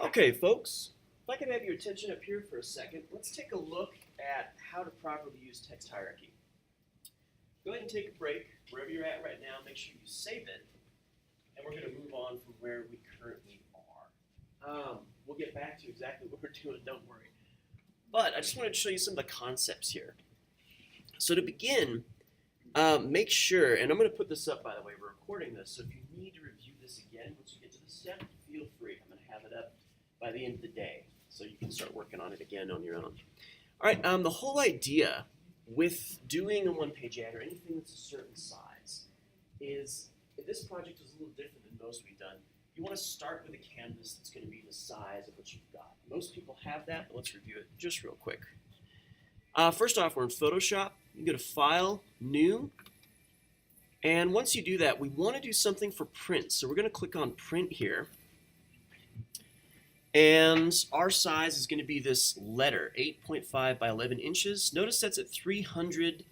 Okay, folks, if I could have your attention up here for a second, let's take a look at how to properly use text hierarchy. Go ahead and take a break wherever you're at right now. Make sure you save it, and we're going to move on from where we currently are. We'll get back to exactly what we're doing, don't worry. But I just wanted to show you some of the concepts here. So to begin, make sure, and I'm going to put this up, by the way, we're recording this, so if you need to review this again once you get to this step, feel free. I'm going to have it up by the end of the day, so you can start working on it again on your own. All right, the whole idea with doing a one-page ad or anything that's a certain size is, if this project is a little different than most we've done, you want to start with a canvas that's going to be the size of what you've got. Most people have that, but let's review it just real quick. First off, we're in Photoshop. You go to File, New, and once you do that, we want to do something for print. So we're going to click on Print here. And our size is going to be this letter, 8.5 by 11 inches. Notice that's at 300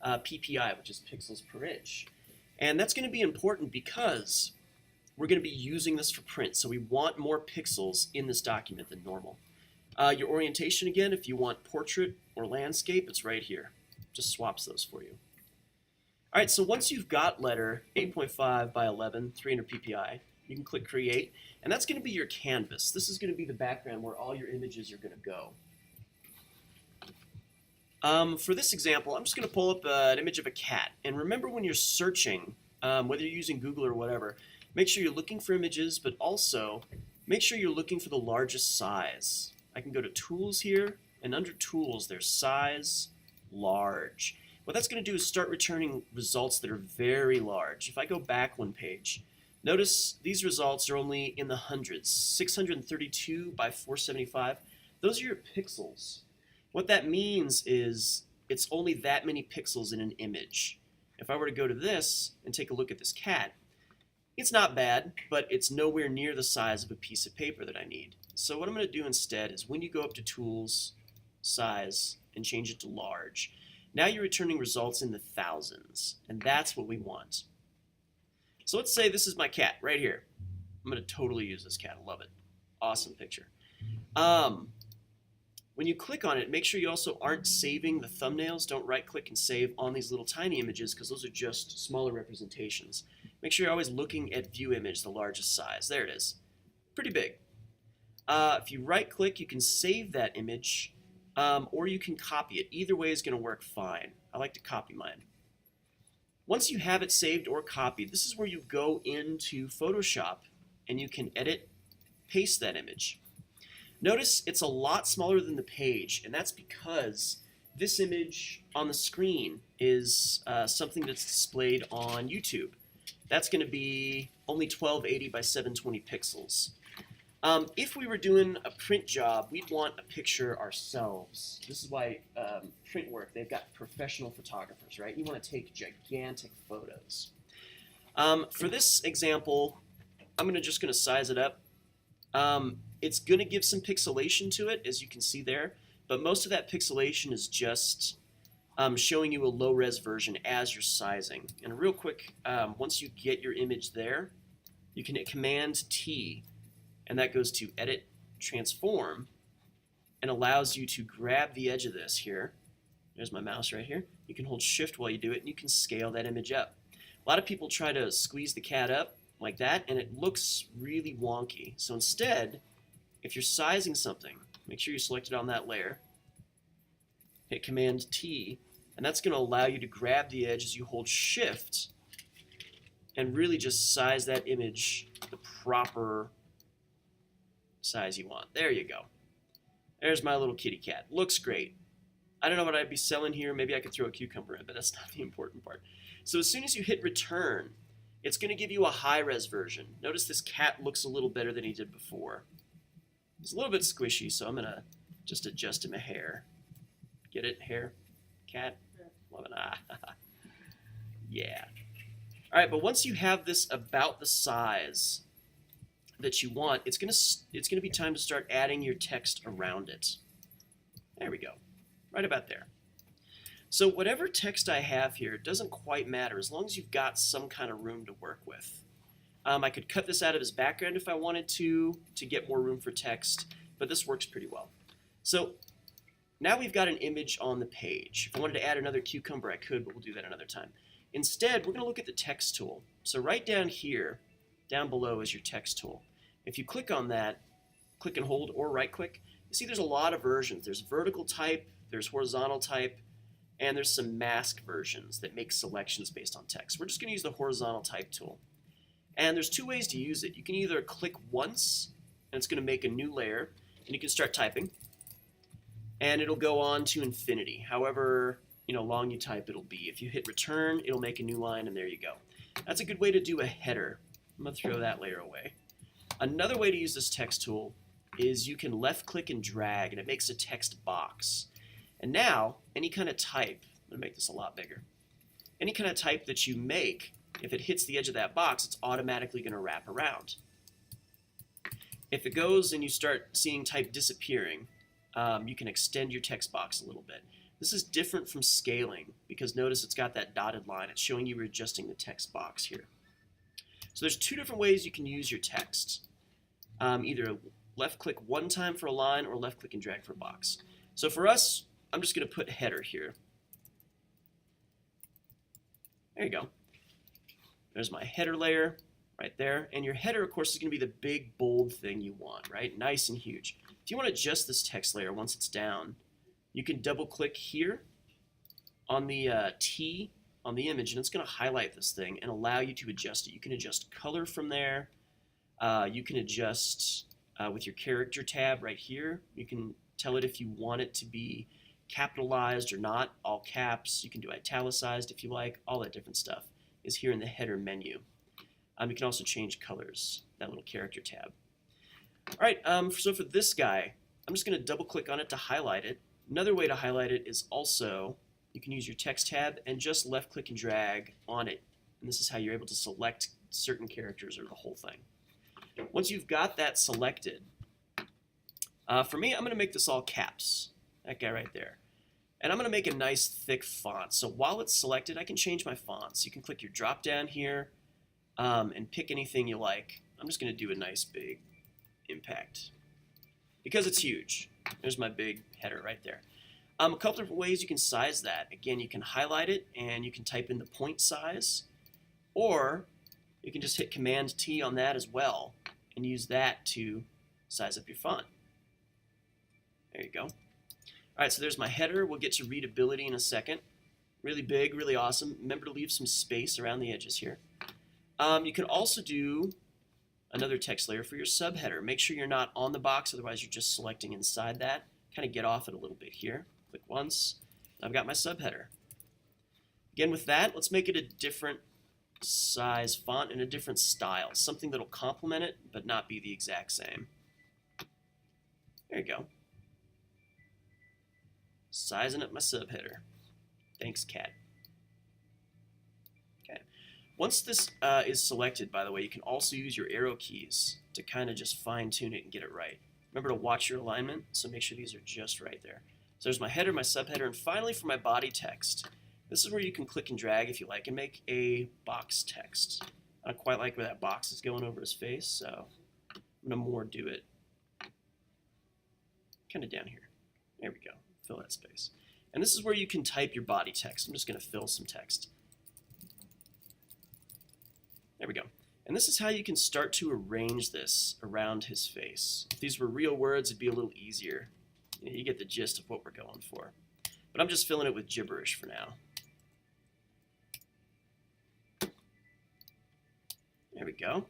ppi, which is pixels per inch. And that's going to be important because we're going to be using this for print. So we want more pixels in this document than normal. Your orientation, again, if you want portrait or landscape, it's right here. Just swaps those for you. All right, so once you've got letter 8.5 by 11, 300 ppi, you can click Create, and that's going to be your canvas. This is going to be the background where all your images are going to go. For this example, I'm just going to pull up an image of a cat. And remember, when you're searching, whether you're using Google or whatever, make sure you're looking for images, but also make sure you're looking for the largest size. I can go to Tools here, and under Tools, there's Size, Large. What that's going to do is start returning results that are very large. If I go back one page, notice these results are only in the hundreds, 632 by 475. Those are your pixels. What that means is it's only that many pixels in an image. If I were to go to this and take a look at this cat, it's not bad, but it's nowhere near the size of a piece of paper that I need. So what I'm going to do instead is when you go up to Tools, Size, and change it to Large, now you're returning results in the thousands, and that's what we want. So let's say this is my cat right here. I'm going to totally use this cat. I love it. Awesome picture. When you click on it, make sure you also aren't saving the thumbnails. Don't right-click and save on these little tiny images because those are just smaller representations. Make sure you're always looking at View Image, the largest size. There it is. Pretty big. If you right-click, you can save that image, or you can copy it. Either way is going to work fine. I like to copy mine. Once you have it saved or copied, this is where you go into Photoshop and you can edit, paste that image. Notice it's a lot smaller than the page, and that's because this image on the screen is something that's displayed on YouTube. That's going to be only 1280 by 720 pixels. If we were doing a print job, we'd want a picture ourselves. This is why print work, they've got professional photographers, right? You want to take gigantic photos. For this example, I'm just going to size it up. It's going to give some pixelation to it, as you can see there, but most of that pixelation is just showing you a low-res version as you're sizing. And real quick, once you get your image there, you can hit Command-T, and that goes to Edit, Transform, and allows you to grab the edge of this here. There's my mouse right here. You can hold Shift while you do it, and you can scale that image up. A lot of people try to squeeze the cat up like that, and it looks really wonky. So instead, if you're sizing something, make sure you select it on that layer, hit Command-T, and that's going to allow you to grab the edge as you hold Shift and really just size that image the proper size you want. There you go. There's my little kitty cat. Looks great. I don't know what I'd be selling here. Maybe I could throw a cucumber in, but that's not the important part. So as soon as you hit Return, it's going to give you a high-res version. Notice this cat looks a little better than he did before. He's a little bit squishy, so I'm going to just adjust him a hair. Get it? Hair? Cat? Love it. Ah. Yeah. All right, but once you have this about the size that you want, it's gonna be time to start adding your text around it. There we go. Right about there. So whatever text I have here, it doesn't quite matter as long as you've got some kind of room to work with. I could cut this out of his background if I wanted to get more room for text, but this works pretty well. So now we've got an image on the page. If I wanted to add another cucumber, I could, but we'll do that another time. Instead, we're going to look at the text tool. So right down here, down below is your text tool. If you click on that, click and hold or right click, you see there's a lot of versions. There's vertical type, there's horizontal type, and there's some mask versions that make selections based on text. We're just going to use the horizontal type tool. And there's two ways to use it. You can either click once, and it's going to make a new layer, and you can start typing, and it'll go on to infinity. However long you type, it'll be. If you hit return, it'll make a new line, and there you go. That's a good way to do a header. I'm going to throw that layer away. Another way to use this text tool is you can left click and drag, and it makes a text box. And now, any kind of type, I'm going to make this a lot bigger, any kind of type that you make, if it hits the edge of that box, it's automatically going to wrap around. If it goes and you start seeing type disappearing, you can extend your text box a little bit. This is different from scaling because notice it's got that dotted line. It's showing you we're adjusting the text box here. So there's two different ways you can use your text. Either left click one time for a line or left click and drag for a box. So for us, I'm just going to put header here. There you go. There's my header layer right there. And your header, of course, is going to be the big, bold thing you want, right? Nice and huge. If you want to adjust this text layer once it's down, you can double-click here on the T on the image, and it's going to highlight this thing and allow you to adjust it. You can adjust color from there. You can adjust with your character tab right here. You can tell it if you want it to be capitalized or not, all caps. You can do italicized if you like. All that different stuff is here in the header menu. You can also change colors, that little character tab. All right, so for this guy, I'm just going to double-click on it to highlight it. Another way to highlight it is also, you can use your text tab and just left-click and drag on it. And this is how you're able to select certain characters or the whole thing. Once you've got that selected, for me, I'm going to make this all caps, that guy right there. And I'm going to make a nice thick font. So while it's selected, I can change my fonts. You can click your drop down here and pick anything you like. I'm just going to do a nice big impact because it's huge. There's my big header right there. A couple different ways you can size that. Again, you can highlight it and you can type in the point size, or you can just hit Command T on that as well and use that to size up your font. There you go. All right, so there's my header. We'll get to readability in a second. Really big, really awesome. Remember to leave some space around the edges here. You can also do another text layer for your subheader. Make sure you're not on the box, otherwise you're just selecting inside that. Kind of get off it a little bit here. Click once. I've got my subheader. Again, with that, let's make it a different size font and a different style. Something that'll complement it, but not be the exact same. There you go. Sizing up my subheader. Thanks, cat. Okay. Once this is selected, by the way, you can also use your arrow keys to kind of just fine-tune it and get it right. Remember to watch your alignment, so make sure these are just right there. So there's my header, my subheader, and finally for my body text. This is where you can click and drag if you like and make a box text. I don't quite like where that box is going over his face, so I'm going to more do it kind of down here. There we go. Fill that space. And this is where you can type your body text. I'm just going to fill some text. There we go. And this is how you can start to arrange this around his face. If these were real words, it'd be a little easier. You get the gist of what we're going for. But I'm just filling it with gibberish for now. There we go.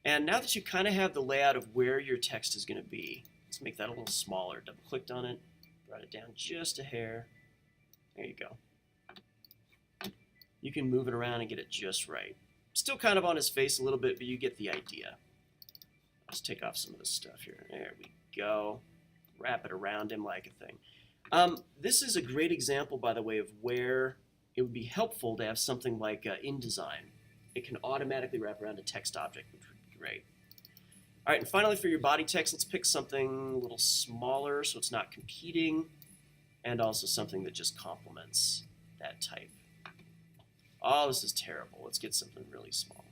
And now that you kind of have the layout of where your text is going to be, let's make that a little smaller. Double-clicked on it, brought it down just a hair. There you go. You can move it around and get it just right. Still kind of on his face a little bit, but you get the idea. Let's take off some of this stuff here. There we go. Wrap it around him like a thing. This is a great example, by the way, of where it would be helpful to have something like InDesign. It can automatically wrap around a text object, which would be great. All right, and finally for your body text, let's pick something a little smaller so it's not competing, and also something that just complements that type. Oh, this is terrible. Let's get something really small.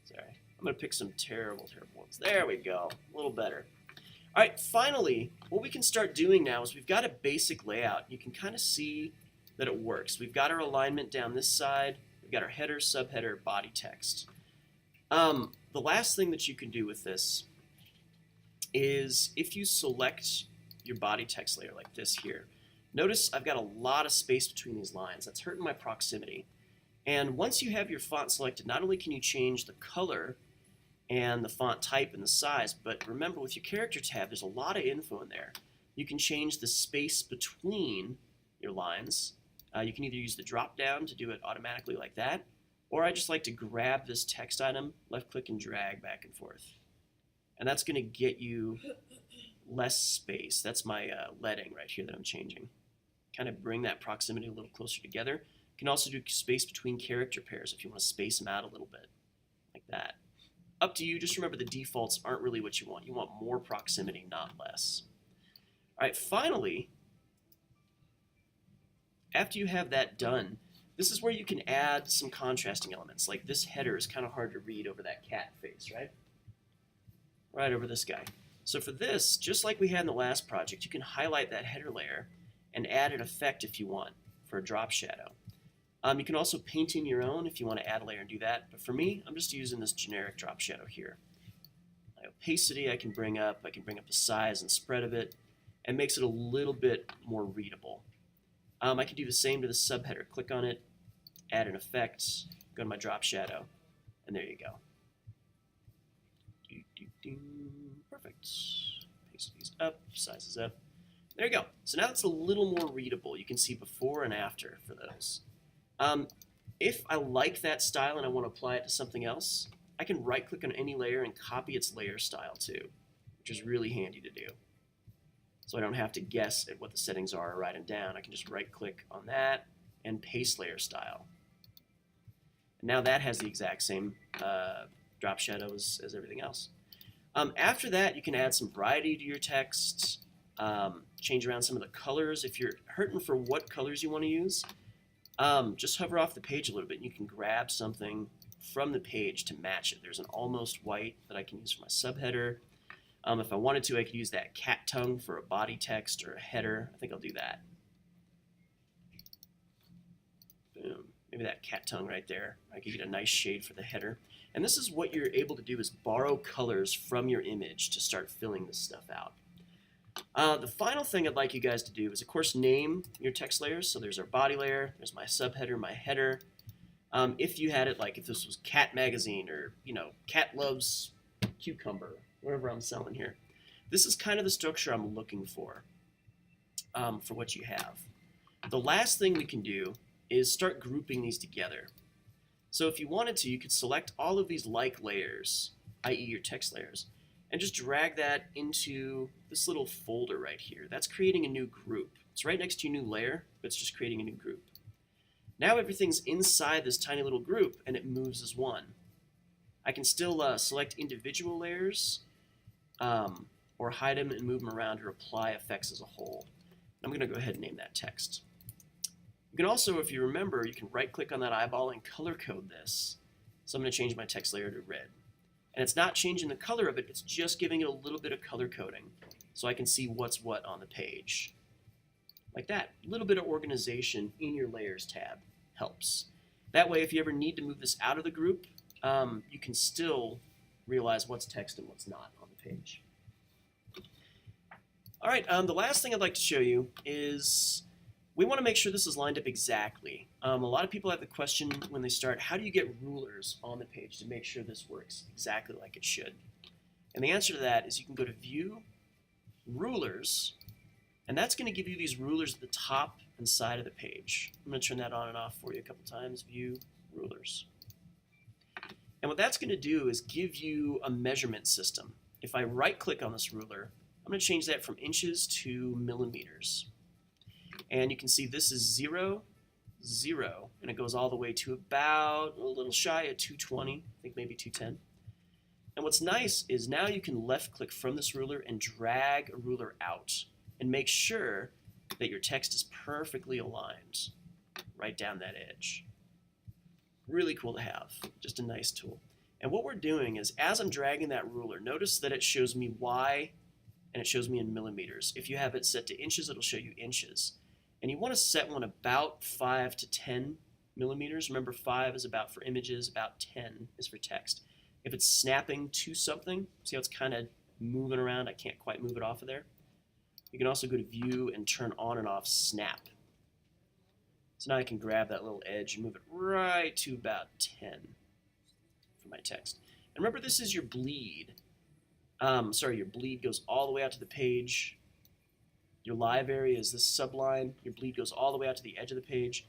Sorry, I'm going to pick some terrible ones. There we go, a little better. All right, finally, what we can start doing now is we've got a basic layout. You can kind of see that it works. We've got our alignment down this side. We've got our header, subheader, body text. The last thing that you can do with this is if you select your body text layer like this here, notice I've got a lot of space between these lines. That's hurting my proximity. And once you have your font selected, not only can you change the color and the font type and the size, but remember with your character tab, there's a lot of info in there. You can change the space between your lines. You can either use the drop down to do it automatically like that, or I just like to grab this text item, left click and drag back and forth. And that's going to get you less space. That's my leading right here that I'm changing. Kind of bring that proximity a little closer together. You can also do space between character pairs if you want to space them out a little bit, like that. Up to you. Just remember the defaults aren't really what you want. You want more proximity, not less. All right, finally, after you have that done, this is where you can add some contrasting elements. Like this header is kind of hard to read over that cat face, right? Right over this guy. So for this, just like we had in the last project, you can highlight that header layer and add an effect if you want for a drop shadow. You can also paint in your own if you want to add a layer and do that. But for me, I'm just using this generic drop shadow here. My opacity I can bring up the size and spread of it, and makes it a little bit more readable. I can do the same to the subheader. Click on it, add an effect, go to my drop shadow, and there you go. Perfect. Paste these up, sizes up. There you go. So now it's a little more readable. You can see before and after for those. If I like that style and I want to apply it to something else, I can right-click on any layer and copy its layer style too, which is really handy to do. So I don't have to guess at what the settings are or write them down. I can just right-click on that and paste layer style. And now that has the exact same drop shadow as everything else. After that, you can add some variety to your text, change around some of the colors. If you're hurting for what colors you want to use, just hover off the page a little bit and you can grab something from the page to match it. There's an almost white that I can use for my subheader. If I wanted to, I could use that cat tongue for a body text or a header. I think I'll do that. Boom. Maybe that cat tongue right there. I could get a nice shade for the header. And this is what you're able to do, is borrow colors from your image to start filling this stuff out. The final thing I'd like you guys to do is, of course, name your text layers. So there's our body layer, there's my subheader, my header. If you had it like if this was Cat Magazine or, Cat Loves Cucumber, whatever I'm selling here. This is kind of the structure I'm looking for what you have. The last thing we can do is start grouping these together. So if you wanted to, you could select all of these like layers, i.e. your text layers, and just drag that into this little folder right here. That's creating a new group. It's right next to your new layer, but it's just creating a new group. Now everything's inside this tiny little group, and it moves as one. I can still select individual layers, or hide them and move them around or apply effects as a whole. I'm going to go ahead and name that text. You can also, if you remember, you can right-click on that eyeball and color code this. So I'm going to change my text layer to red. And it's not changing the color of it, it's just giving it a little bit of color coding so I can see what's what on the page. Like that. A little bit of organization in your Layers tab helps. That way, if you ever need to move this out of the group, you can still realize what's text and what's not on the page. All right, the last thing I'd like to show you is we want to make sure this is lined up exactly. A lot of people have the question when they start, how do you get rulers on the page to make sure this works exactly like it should? And the answer to that is you can go to View, Rulers, and that's going to give you these rulers at the top and side of the page. I'm going to turn that on and off for you a couple times. View, Rulers. And what that's going to do is give you a measurement system. If I right-click on this ruler, I'm going to change that from inches to millimeters. And you can see this is 0, 0, and it goes all the way to about a little shy of 220, I think maybe 210. And what's nice is now you can left-click from this ruler and drag a ruler out and make sure that your text is perfectly aligned right down that edge. Really cool to have, just a nice tool. And what we're doing is, as I'm dragging that ruler, notice that it shows me Y and it shows me in millimeters. If you have it set to inches, it'll show you inches. And you want to set one about 5 to 10 millimeters. Remember, 5 is about for images, about 10 is for text. If it's snapping to something, see how it's kind of moving around? I can't quite move it off of there. You can also go to View and turn on and off Snap. So now I can grab that little edge and move it right to about 10 for my text. And remember, this is your bleed. Your bleed goes all the way out to the page. Your live area is this subline. Your bleed goes all the way out to the edge of the page.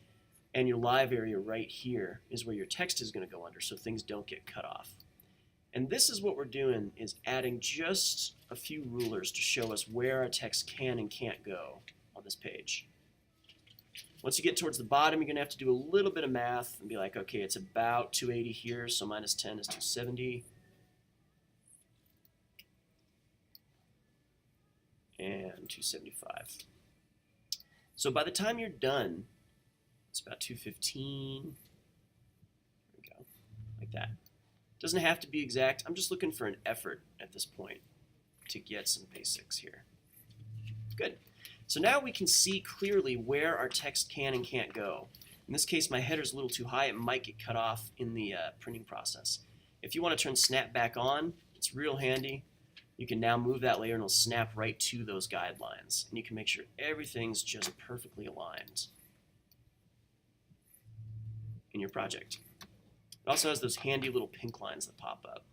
And your live area right here is where your text is going to go under, so things don't get cut off. And this is what we're doing, is adding just a few rulers to show us where our text can and can't go on this page. Once you get towards the bottom, you're going to have to do a little bit of math and be like, okay, it's about 280 here, so minus 10 is 270. And 275. So by the time you're done, it's about 215. There we go, like that. Doesn't have to be exact. I'm just looking for an effort at this point to get some basics here. Good. So now we can see clearly where our text can and can't go. In this case, my header's a little too high. It might get cut off in the printing process. If you want to turn Snap back on, it's real handy. You can now move that layer and it'll snap right to those guidelines. And you can make sure everything's just perfectly aligned in your project. It also has those handy little pink lines that pop up.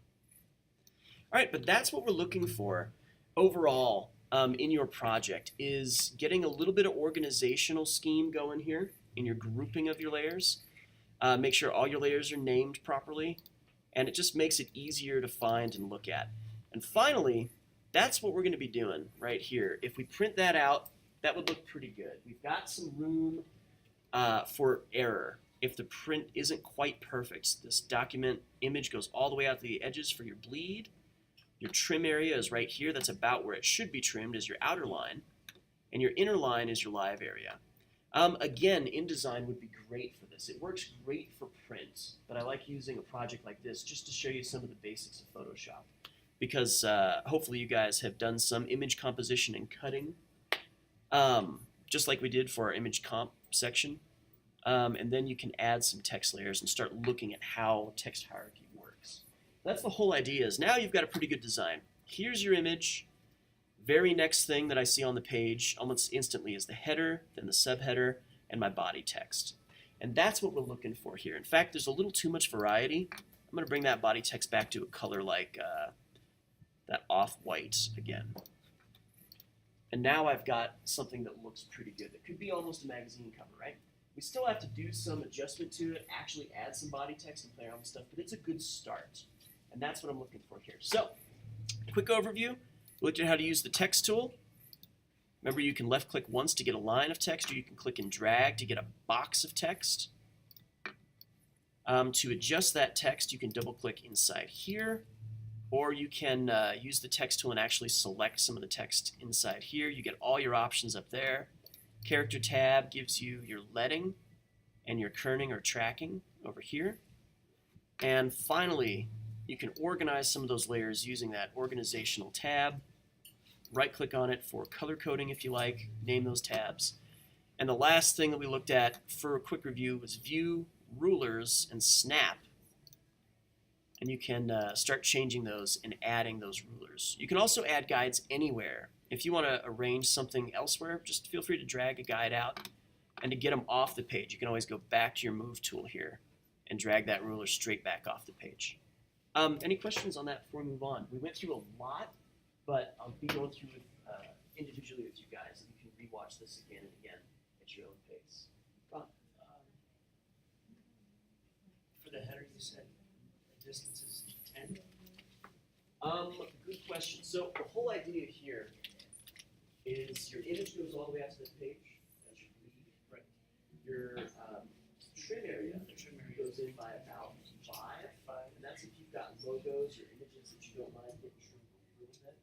All right, but that's what we're looking for overall in your project, is getting a little bit of organizational scheme going here in your grouping of your layers. Make sure all your layers are named properly, and it just makes it easier to find and look at. And finally, that's what we're going to be doing right here. If we print that out, that would look pretty good. We've got some room for error. If the print isn't quite perfect, this document image goes all the way out to the edges for your bleed. Your trim area is right here. That's about where it should be trimmed, is your outer line. And your inner line is your live area. Again, InDesign would be great for this. It works great for print, but I like using a project like this just to show you some of the basics of Photoshop. Because hopefully you guys have done some image composition and cutting, just like we did for our image comp section. And then you can add some text layers and start looking at how text hierarchy works. That's the whole idea, is now you've got a pretty good design. Here's your image. Very next thing that I see on the page almost instantly is the header, then the subheader, and my body text. And that's what we're looking for here. In fact, there's a little too much variety. I'm going to bring that body text back to a color like that off-white again. And now I've got something that looks pretty good. It could be almost a magazine cover, right? We still have to do some adjustment to it, actually add some body text and play around with stuff, but it's a good start. And that's what I'm looking for here. So, quick overview. We looked at how to use the text tool. Remember, you can left click once to get a line of text, or you can click and drag to get a box of text. To adjust that text, you can double click inside here, or you can use the text tool and actually select some of the text inside here. You get all your options up there. Character tab gives you your leading and your kerning or tracking over here. And finally, you can organize some of those layers using that organizational tab. Right click on it for color coding if you like, name those tabs. And the last thing that we looked at for a quick review was view, rulers, and snap. And you can start changing those and adding those rulers. You can also add guides anywhere. If you want to arrange something elsewhere, just feel free to drag a guide out. And to get them off the page, you can always go back to your move tool here and drag that ruler straight back off the page. Any questions on that before we move on? We went through a lot, but I'll be going through it individually with you guys, and you can rewatch this again and again at your own pace. For the header, you said the distance is 10? Good question. So the whole idea here is your image goes all the way out to the page. That's your bleed. Right. Your trim area goes in by about 5, and that's if you've got logos or images that you don't mind getting trimmed a little bit.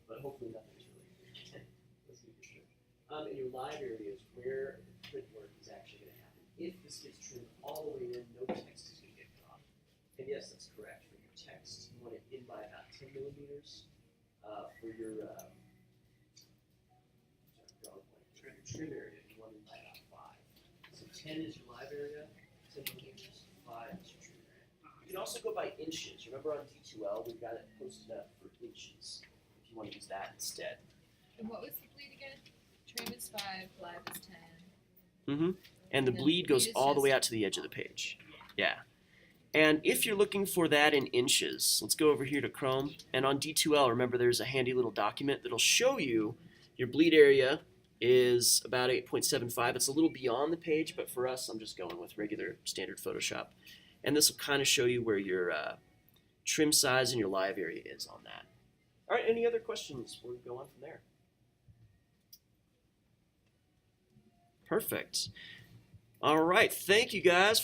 But hopefully nothing's really let's get your trim. And your live area is where the print work is actually going to happen if this gets trimmed all the way in, no text is going to get cut off. And yes, that's correct. For your text, you want it in by about 10 millimeters. For your trim area, you want it by about 5. So 10 is your live area, 10 millimeters, 5 is your trim area. You can also go by inches. Remember on D2L, we've got it posted up for inches if you want to use that instead. And what was the bleed again? Trim is 5, live is 10. Mm-hmm. And the And then bleed goes bleed is all the way just- out to the edge of the page. Yeah. And if you're looking for that in inches, let's go over here to Chrome. And on D2L, remember there's a handy little document that'll show you your bleed area is about 8.75. It's a little beyond the page, but for us, I'm just going with regular standard Photoshop. And this will kind of show you where your trim size and your live area is on that. All right, any other questions? We'll go on from there. Perfect. All right, thank you guys.